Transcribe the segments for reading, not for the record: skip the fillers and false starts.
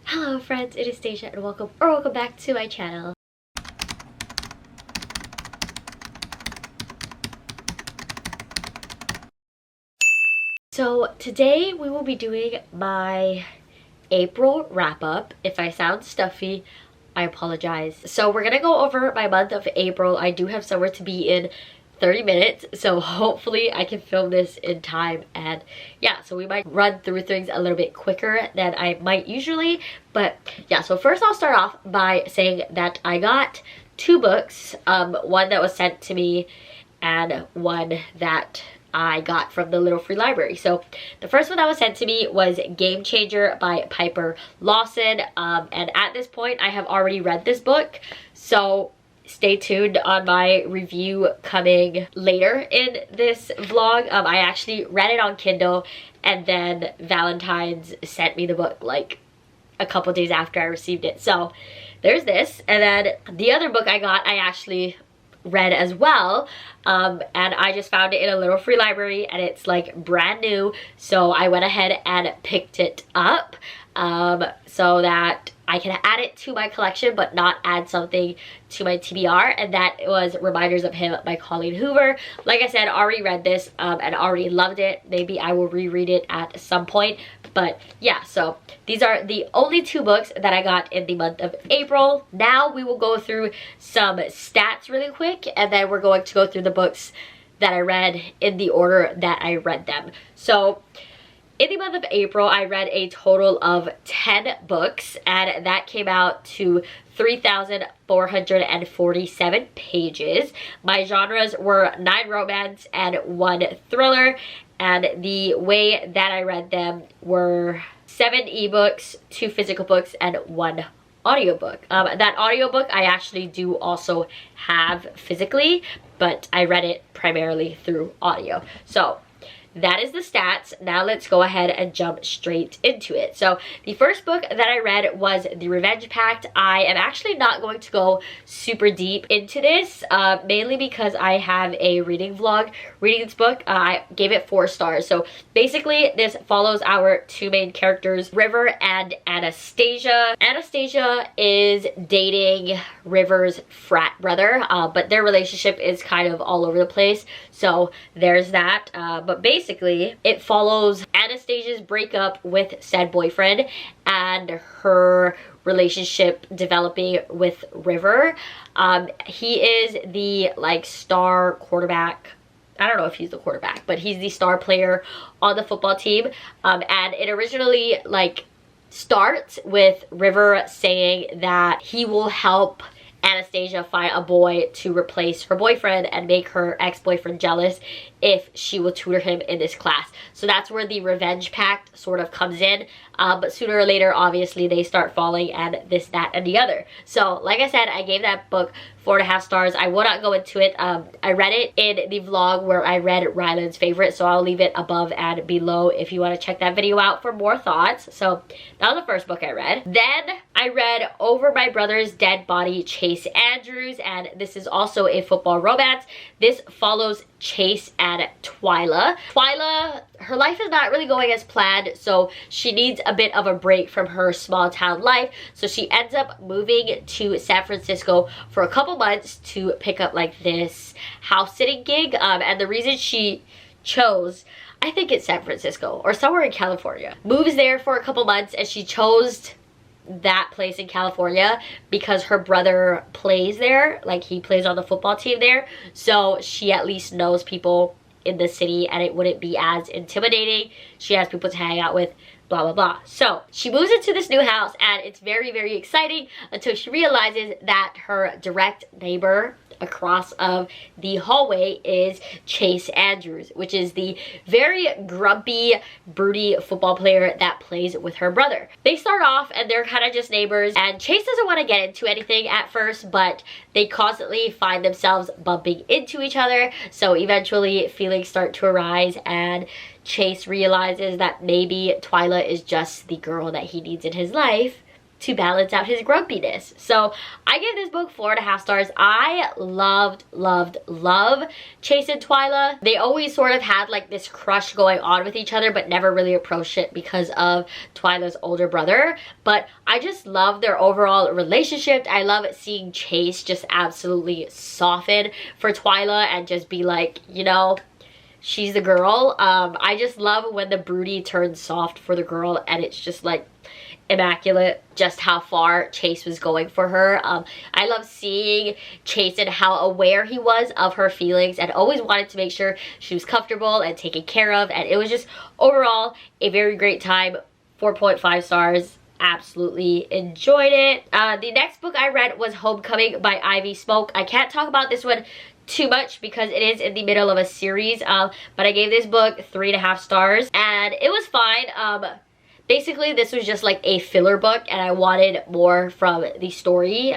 Hello friends, it is Stacia and welcome back to my channel. So today we will be doing my April wrap-up. If I sound stuffy, I apologize. So we're gonna go over my month of April. I do have somewhere to be in 30 minutes, so hopefully I can film this in time. And yeah, so we might run through things a little bit quicker than I might usually, but yeah. So first I'll start off by saying that I got 2 books, one that was sent to me and one that I got from the little free library. So the first one that was sent to me was Game Changer by Piper Lawson, and at this point I have already read this book, so stay tuned on my review coming later in this vlog. I actually read it on Kindle, and then Valentine's sent me the book like a couple days after I received it. So there's this, and then the other book I got I actually read as well, and I just found it in a little free library and it's like brand new, so I went ahead and picked it up so that I can add it to my collection but not add something to my TBR, and that was Reminders of Him by Colleen Hoover. Like I said, already read this and already loved it. Maybe I will reread it at some point, but yeah, so these are the only 2 books that I got in the month of April. Now we will go through some stats really quick, and then we're going to go through the books that I read in the order that I read them. So in the month of April, I read a total of 10 books, and that came out to 3,447 pages. My genres were 9 romance and 1 thriller, and the way that I read them were 7 ebooks, 2 physical books, and 1 audiobook. That audiobook I actually do also have physically, but I read it primarily through audio. So that is the stats. Now let's go ahead and jump straight into it. So the first book that I read was The Revenge Pact. I am actually not going to go super deep into this, mainly because I have a reading vlog reading this book. I gave it 4 stars. So basically this follows our 2 main characters, River and Anastasia. Anastasia is dating River's frat brother, but their relationship is kind of all over the place. So there's that, but basically it follows Anastasia's breakup with said boyfriend and her relationship developing with River. He is the like star quarterback. I don't know if he's the quarterback, but he's the star player on the football team, and it originally like starts with River saying that he will help Anastasia find a boy to replace her boyfriend and make her ex-boyfriend jealous if she will tutor him in this class. So that's where the revenge pact sort of comes in, but sooner or later obviously they start falling and this, that, and the other. So like I said, I gave that book 4.5 stars. I will not go into it. I read it in the vlog where I read Ryland's favorite, so I'll leave it above and below if you want to check that video out for more thoughts. So that was the first book I read. Then I read Over My Brother's Dead Body, Chase Andrews, and this is also a football romance. This follows Chase and Twyla. Twyla, her life is not really going as planned, so she needs a bit of a break from her small town life. So she ends up moving to San Francisco for a couple months to pick up like this house sitting gig, and the reason she chose, I think it's San Francisco or somewhere in California, moves there for a couple months, and she chose that place in California because her brother plays there, like he plays on the football team there, so she at least knows people in the city and it wouldn't be as intimidating. She has people to hang out with, blah blah blah. So she moves into this new house and it's very, very exciting until she realizes that her direct neighbor across of the hallway is Chase Andrews, which is the very grumpy, broody football player that plays with her brother. They start off and they're kind of just neighbors, and Chase doesn't want to get into anything at first, but they constantly find themselves bumping into each other. So eventually feelings start to arise and Chase realizes that maybe Twyla is just the girl that he needs in his life, to balance out his grumpiness. So I gave this book 4.5 stars. I loved Chase and Twyla. They always sort of had like this crush going on with each other, but never really approached it because of Twyla's older brother. But I just love their overall relationship. I love seeing Chase just absolutely soften for Twyla and just be like, you know, she's the girl. I just love when the broody turns soft for the girl, and it's just like immaculate just how far Chase was going for her. I love seeing Chase and how aware he was of her feelings and always wanted to make sure she was comfortable and taken care of, and it was just overall a very great time. 4.5 stars. Absolutely enjoyed it. The next book I read was Homecoming by Ivy Smoke. I can't talk about this one too much because it is in the middle of a series, but I gave this book 3.5 stars, and it was fine. Basically, this was just like a filler book, and I wanted more from the story.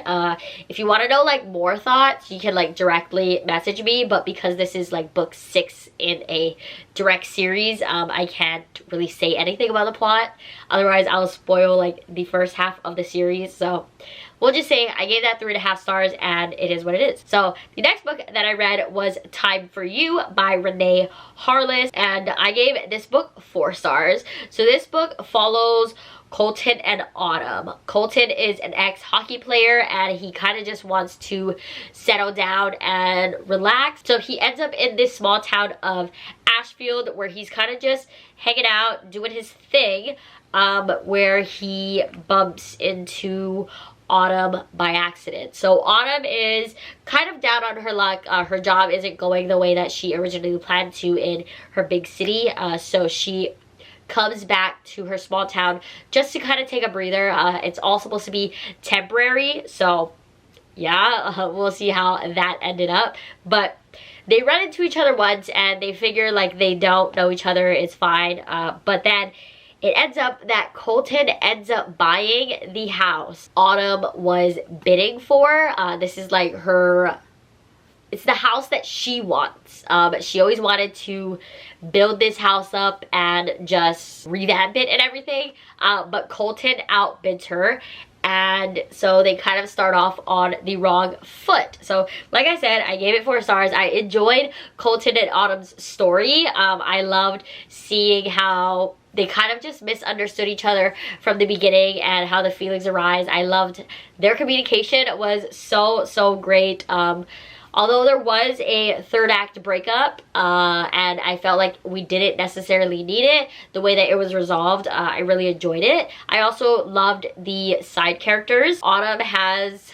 If you want to know like more thoughts, you can like directly message me, but because this is like book 6 in a direct series, I can't really say anything about the plot. Otherwise, I'll spoil like the first half of the series. So we'll just say I gave that 3.5 stars, and it is what it is. So the next book that I read was Time for You by Renee Harless, and I gave this book 4 stars. So this book follows Colton and Autumn. Colton is an ex-hockey player, and he kind of just wants to settle down and relax. So he ends up in this small town of Ashfield where he's kind of just hanging out, doing his thing, where he bumps into Autumn by accident. So Autumn is kind of down on her luck. Her job isn't going the way that she originally planned to in her big city. So she comes back to her small town just to kind of take a breather. It's all supposed to be temporary. So yeah, we'll see how that ended up. But they run into each other once and they figure like they don't know each other. It's fine. But then it ends up that Colton ends up buying the house Autumn was bidding for. This is like it's the house that she wants. She always wanted to build this house up and just revamp it and everything. But Colton outbids her. And so they kind of start off on the wrong foot. So like I said, I gave it 4 stars. I enjoyed Colton and Autumn's story. I loved seeing how they kind of just misunderstood each other from the beginning and how the feelings arise. I loved their communication. It was so great. Although there was a third act breakup, and I felt like we didn't necessarily need it, the way that it was resolved, I really enjoyed it. I also loved the side characters. Autumn has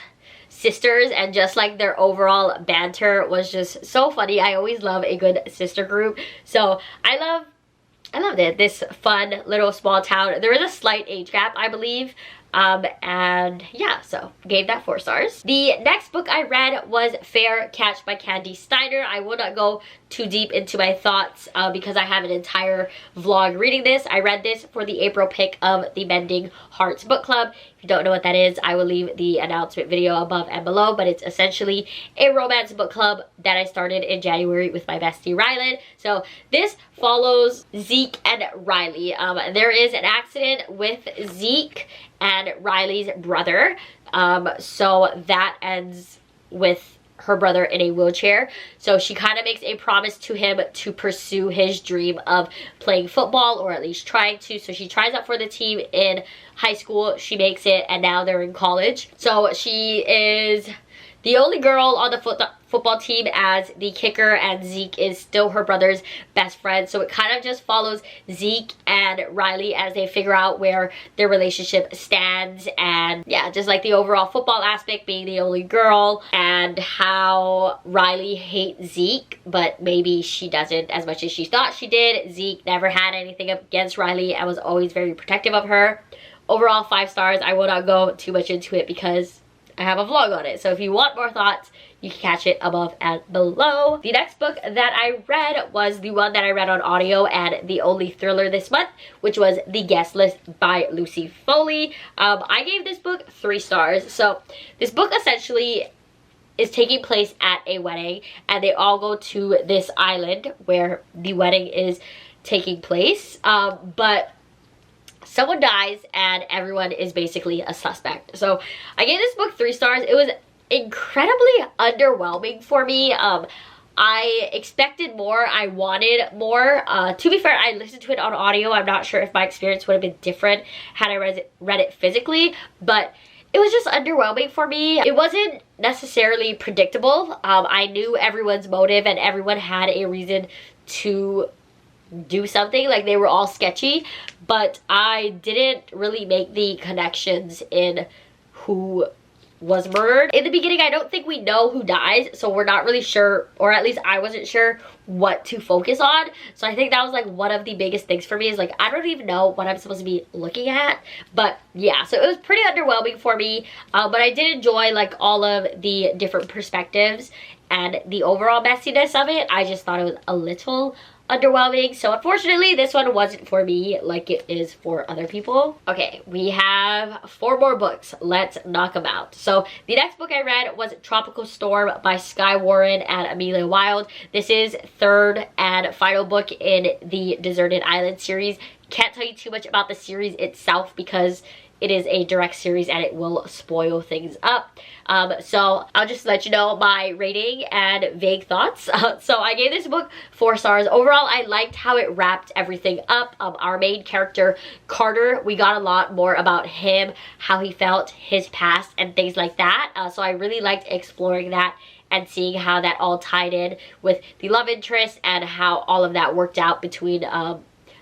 sisters, and just like their overall banter was just so funny. I always love a good sister group. So I loved it. This fun little small town. There is a slight age gap, I believe. And yeah, so gave that 4 stars. The next book I read was Fair Catch by Candy Steiner. I will not go too deep into my thoughts because I have an entire vlog reading this. I read this for the April pick of the Mending Hearts book club. If you don't know what that is, I will leave the announcement video above and below, but it's essentially a romance book club that I started in January with my bestie Rylan. So this follows Zeke and Riley. There is an accident with Zeke and Riley's brother. So that ends with her brother in a wheelchair. So she kind of makes a promise to him to pursue his dream of playing football, or at least trying to. So she tries out for the team in high school. She makes it, and now they're in college. So she is the only girl on the football team as the kicker, and Zeke is still her brother's best friend. So it kind of just follows Zeke and Riley as they figure out where their relationship stands, and yeah, just like the overall football aspect, being the only girl, and how Riley hates Zeke, but maybe she doesn't as much as she thought she did. Zeke never had anything against Riley and was always very protective of her. Overall 5 stars. I will not go too much into it because I have a vlog on it. So if you want more thoughts, you can catch it above and below. The next book that I read was the one that I read on audio and the only thriller this month, which was The Guest List by Lucy Foley. I gave this book 3 stars. So this book essentially is taking place at a wedding, and they all go to this island where the wedding is taking place. But someone dies and everyone is basically a suspect. So I gave this book 3 stars. It was incredibly underwhelming for me. I expected more. I wanted more. To be fair, I listened to it on audio. I'm not sure if my experience would have been different had I read it physically, but it was just underwhelming for me. It wasn't necessarily predictable. I knew everyone's motive and everyone had a reason to do something. Like, they were all sketchy, but I didn't really make the connections in who was murdered. In the beginning, I don't think we know who dies, so we're not really sure, or at least I wasn't sure what to focus on. So I think that was like one of the biggest things for me, is like, I don't even know what I'm supposed to be looking at. But yeah, so it was pretty underwhelming for me, but I did enjoy like all of the different perspectives and the overall messiness of it. I just thought it was a little underwhelming. So unfortunately, this one wasn't for me like it is for other people. Okay, we have 4 more books. Let's knock them out. So the next book I read was Tropical Storm by Skye Warren and Amelia Wilde. This is 3rd and final book in the Deserted Island series. Can't tell you too much about the series itself because it is a direct series and it will spoil things up. So I'll just let you know my rating and vague thoughts. So I gave this book 4 stars. Overall, I liked how it wrapped everything up. Our main character, Carter, we got a lot more about him, how he felt, his past, and things like that. So I really liked exploring that and seeing how that all tied in with the love interest and how all of that worked out between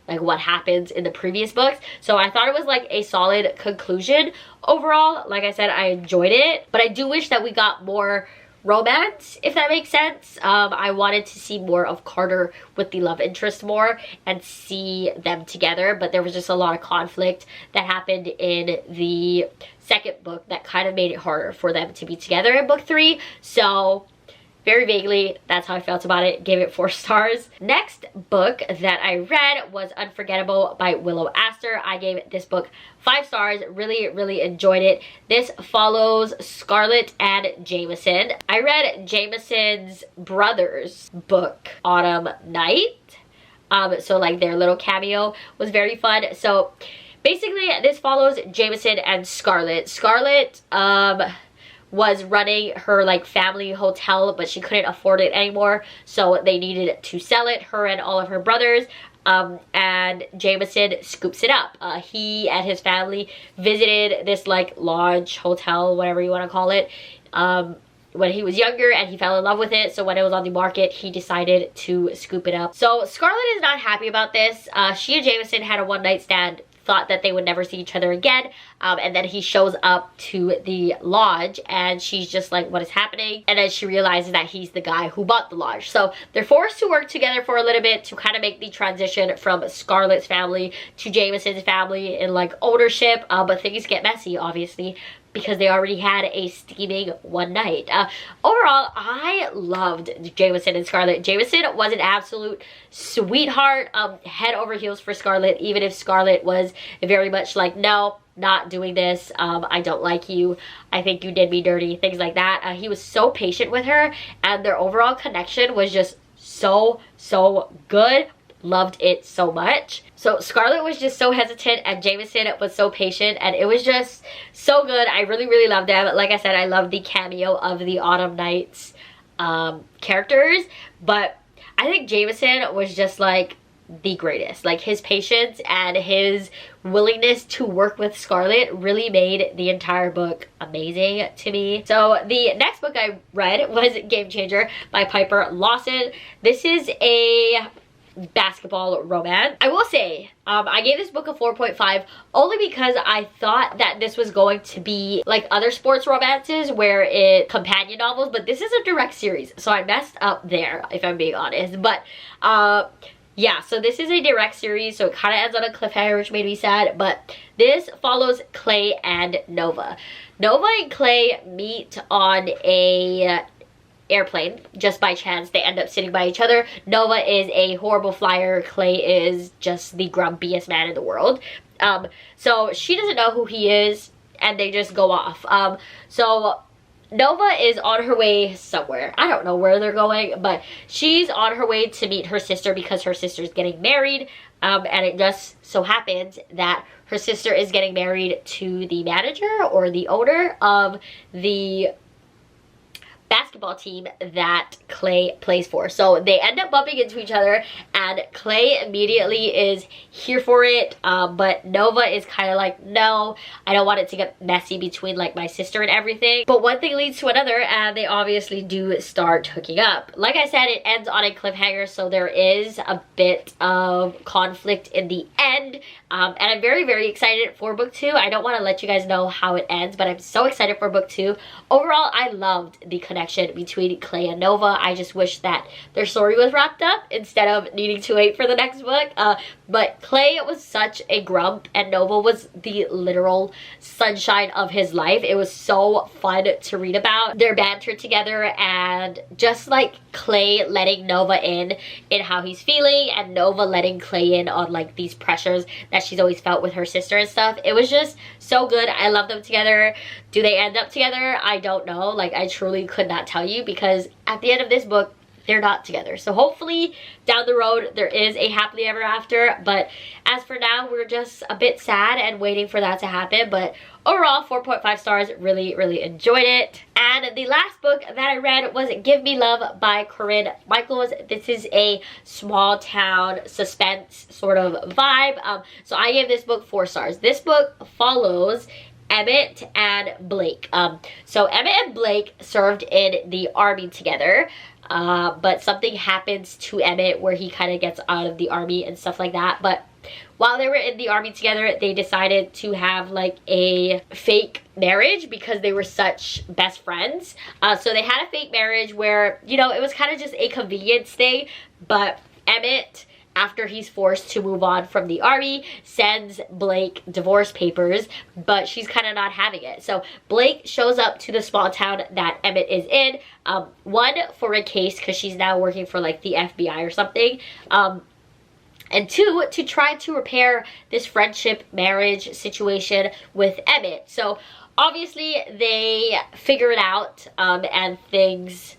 like what happens in the previous books. So I thought it was like a solid conclusion overall. Like I said, I enjoyed it, but I do wish that we got more romance, if that makes sense. I wanted to see more of Carter with the love interest more and see them together, but there was just a lot of conflict that happened in the second book that kind of made it harder for them to be together in book 3. So very vaguely, that's how I felt about it. Gave it 4 stars. Next book that I read was Unforgettable by Willow Astor. I gave this book 5 stars. Really, really enjoyed it. This follows Scarlett and Jameson. I read Jameson's brother's book, Autumn Night. So like their little cameo was very fun. So basically, this follows Jameson and Scarlett. Scarlett, was running her like family hotel, but she couldn't afford it anymore, so they needed to sell it, her and all of her brothers. And Jameson scoops it up. He and his family visited this like lodge, hotel, whatever you want to call it, when he was younger, and he fell in love with it. So when it was on the market, he decided to scoop it up. So Scarlett is not happy about this. She and Jameson had a one-night stand, thought that they would never see each other again, and then he shows up to the lodge and she's just like, what is happening? And then she realizes that he's the guy who bought the lodge. So they're forced to work together for a little bit to kind of make the transition from Scarlett's family to Jameson's family in like ownership, but things get messy obviously because they already had a steaming one night. Overall, I loved Jameson and Scarlett. Jameson was an absolute sweetheart, head over heels for Scarlett, even if Scarlett was very much like, no, not doing this, I don't like you, I think you did me dirty, things like that. He was so patient with her, and their overall connection was just so good. Loved it so much. So Scarlett was just so hesitant and Jameson was so patient, and it was just so good. I really loved them. Like I said, I love the cameo of the Autumn Nights characters, but I think Jameson was just like the greatest. Like, his patience and his willingness to work with Scarlett really made the entire book amazing to me. So the next book I read was Game Changer by Piper Lawson. This is a basketball romance. I will say, I gave this book a 4.5 only because I thought that this was going to be like other sports romances where it companion novels, but this is a direct series, so I messed up there if I'm being honest. But yeah, so this is a direct series, so it kind of ends on a cliffhanger, which made me sad. But this follows Clay and Nova. Nova and Clay meet on a airplane just by chance. They end up sitting by each other. Nova is a horrible flyer. Clay is just the grumpiest man in the world. So she doesn't know who he is, and they just go off. So Nova is on her way somewhere. I don't know where they're going, but she's on her way to meet her sister because her sister's getting married. And it just so happens that her sister is getting married to the manager or the owner of the basketball team that Clay plays for. So they end up bumping into each other, and Clay immediately is here for it, but Nova is kind of like, no, I don't want it to get messy between like my sister and everything. But one thing leads to another, and they obviously do start hooking up. Like I said, it ends on a cliffhanger, so there is a bit of conflict in the end, and I'm very, very excited for book 2. I don't want to let you guys know how it ends, but I'm so excited for book 2. Overall, I loved the connection between Clay and Nova. I just wish that their story was wrapped up instead of needing to wait for the next book. But Clay was such a grump, and Nova was the literal sunshine of his life. It was so fun to read about their banter together, and just like Clay letting Nova in how he's feeling, and Nova letting Clay in on like these pressures that she's always felt with her sister and stuff. It was just so good. I love them together. Do they end up together? I don't know. Like, I truly could not tell you, because at the end of this book, they're not together. So hopefully down the road there is a happily ever after, but as for now, we're just a bit sad and waiting for that to happen. But overall, 4.5 stars. Really, really enjoyed it. And the last book that I read was Give Me Love by Corinne Michaels. This is a small town suspense sort of vibe. So I gave this book 4 stars. This book follows Emmett and Blake. So Emmett and Blake served in the army together, but something happens to Emmett where he kind of gets out of the army and stuff like that. But while they were in the army together, they decided to have like a fake marriage because they were such best friends. So they had a fake marriage where, you know, it was kind of just a convenience thing. But Emmett, after he's forced to move on from the army, sends Blake divorce papers, but she's kind of not having it. So Blake shows up to the small town that Emmett is in, one, for a case because she's now working for like the FBI or something, and 2, to try to repair this friendship marriage situation with Emmett. So obviously they figure it out, and things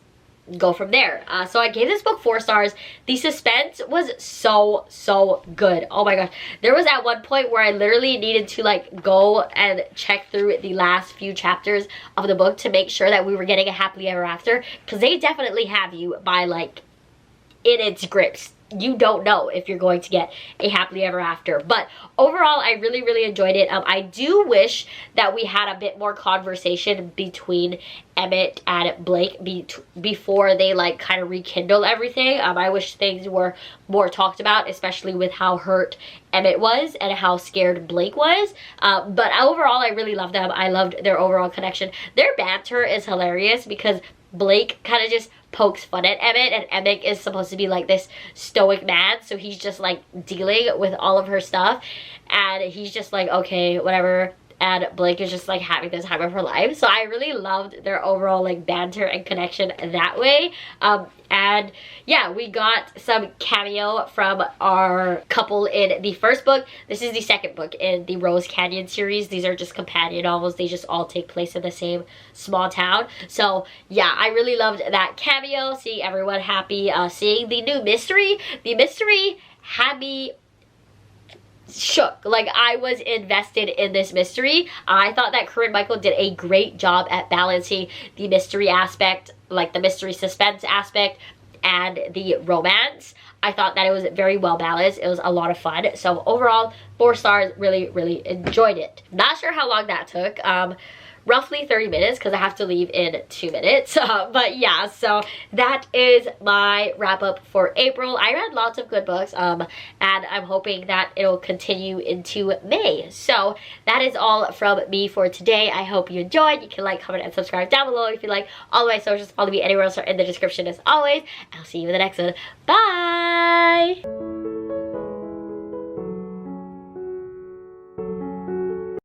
go from there. So I gave this book 4 stars. The suspense was so good. Oh my gosh. There was at one point where I literally needed to like go and check through the last few chapters of the book to make sure that we were getting a happily ever after, because they definitely have you by like in its grips. You don't know if you're going to get a happily ever after. But overall, I really enjoyed it. I do wish that we had a bit more conversation between Emmett and Blake before they like kind of rekindle everything. I wish things were more talked about, especially with how hurt Emmett was and how scared Blake was. But overall, I really loved them. I loved their overall connection. Their banter is hilarious because Blake kind of just pokes fun at Emmett, and Emmett is supposed to be like this stoic man, so he's just like dealing with all of her stuff, and he's just like, okay, whatever, and Blake is just like having the time of her life. So I really loved their overall like banter and connection that way. And yeah, we got some cameo from our couple in the first book. This is the second book in the Rose Canyon series. These are just companion novels. They just all take place in the same small town. So yeah, I really loved that cameo, seeing everyone happy, seeing the new mystery. The mystery had me shook. Like, I was invested in this mystery. I thought that Corinne Michael did a great job at balancing the mystery aspect, like the mystery suspense aspect, and the romance. I thought that it was very well balanced. It was a lot of fun. So overall, 4 stars. Really enjoyed it. Not sure how long that took. Roughly 30 minutes because I have to leave in 2 minutes. But yeah, so that is my wrap up for April. I read lots of good books, and I'm hoping that it'll continue into May. So that is all from me for today. I hope you enjoyed. You can like, comment, and subscribe down below if you like. All of my socials, follow me anywhere else, are in the description as always. I'll see you in the next one. Bye!